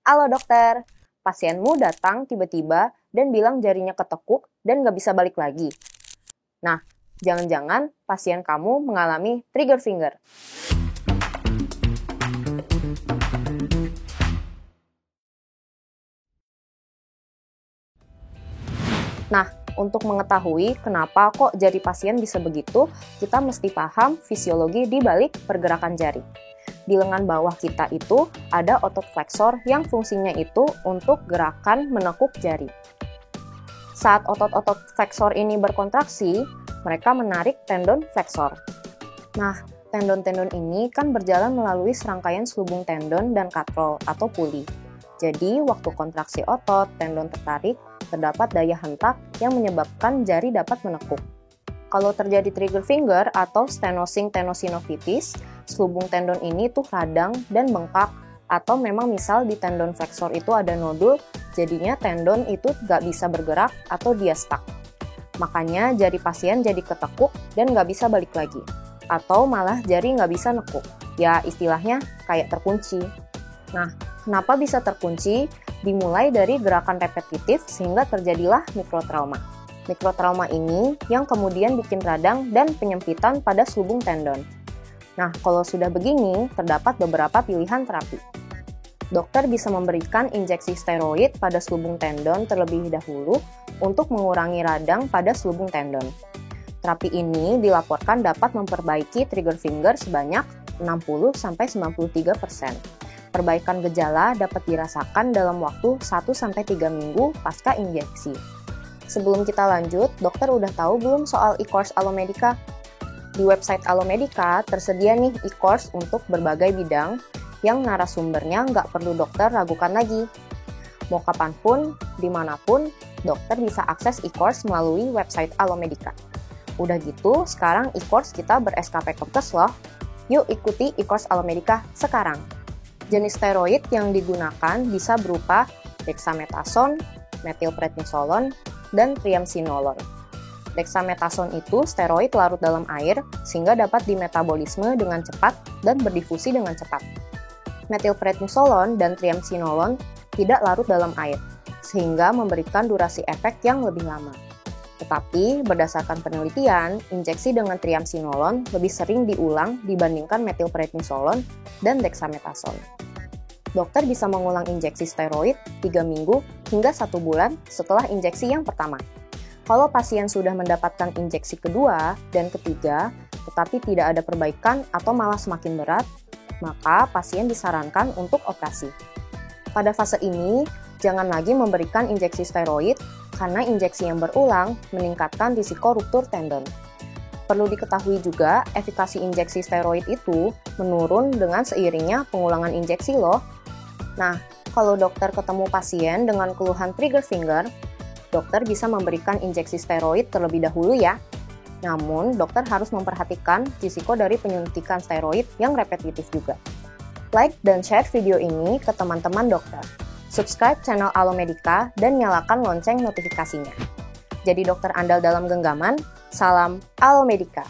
Halo dokter, pasienmu datang tiba-tiba dan bilang jarinya ketekuk dan nggak bisa balik lagi. Nah, jangan-jangan pasien kamu mengalami trigger finger. Nah, untuk mengetahui kenapa kok jari pasien bisa begitu, kita mesti paham fisiologi di balik pergerakan jari. Di lengan bawah kita itu ada otot flexor yang fungsinya itu untuk gerakan menekuk jari. Saat otot-otot flexor ini berkontraksi, mereka menarik tendon flexor. Nah, tendon-tendon ini kan berjalan melalui serangkaian selubung tendon dan katrol atau puli. Jadi, waktu kontraksi otot, tendon tertarik, terdapat daya hentak yang menyebabkan jari dapat menekuk. Kalau terjadi trigger finger atau stenosing tenosinovitis, selubung tendon ini tuh radang dan bengkak, atau memang misal di tendon flexor itu ada nodul, jadinya tendon itu nggak bisa bergerak atau dia stuck. Makanya jari pasien jadi ketekuk dan nggak bisa balik lagi. Atau malah jari nggak bisa nekuk. Ya istilahnya kayak terkunci. Nah, kenapa bisa terkunci? Dimulai dari gerakan repetitif sehingga terjadilah mikrotrauma. Mikrotrauma ini yang kemudian bikin radang dan penyempitan pada selubung tendon. Nah, kalau sudah begini, terdapat beberapa pilihan terapi. Dokter bisa memberikan injeksi steroid pada selubung tendon terlebih dahulu untuk mengurangi radang pada selubung tendon. Terapi ini dilaporkan dapat memperbaiki trigger finger sebanyak 60-93%. Perbaikan gejala dapat dirasakan dalam waktu 1-3 minggu pasca injeksi. Sebelum kita lanjut, dokter udah tahu belum soal e-course Alomedica? Di website Alomedica tersedia nih e-course untuk berbagai bidang yang narasumbernya nggak perlu dokter ragukan lagi. Mau kapanpun, dimanapun, dokter bisa akses e-course melalui website Alomedica. Udah gitu, sekarang e-course kita ber-SKP Kepkes loh. Yuk ikuti e-course Alomedica sekarang. Jenis steroid yang digunakan bisa berupa dexamethasone, metilprednisolon, dan triamcinolone. Dexamethasone itu steroid larut dalam air sehingga dapat dimetabolisme dengan cepat dan berdifusi dengan cepat. Metilprednisolon dan triamcinolone tidak larut dalam air, sehingga memberikan durasi efek yang lebih lama. Tetapi, berdasarkan penelitian, injeksi dengan triamcinolone lebih sering diulang dibandingkan metilprednisolon dan dexamethasone. Dokter bisa mengulang injeksi steroid 3 minggu hingga 1 bulan setelah injeksi yang pertama. Kalau pasien sudah mendapatkan injeksi kedua dan ketiga, tetapi tidak ada perbaikan atau malah semakin berat, maka pasien disarankan untuk operasi. Pada fase ini, jangan lagi memberikan injeksi steroid karena injeksi yang berulang meningkatkan risiko ruptur tendon. Perlu diketahui juga, efikasi injeksi steroid itu menurun dengan seiringnya pengulangan injeksi loh. Nah, kalau dokter ketemu pasien dengan keluhan trigger finger, dokter bisa memberikan injeksi steroid terlebih dahulu ya. Namun, dokter harus memperhatikan risiko dari penyuntikan steroid yang repetitif juga. Like dan share video ini ke teman-teman dokter. Subscribe channel Alomedica dan nyalakan lonceng notifikasinya. Jadi dokter andal dalam genggaman, salam Alomedica.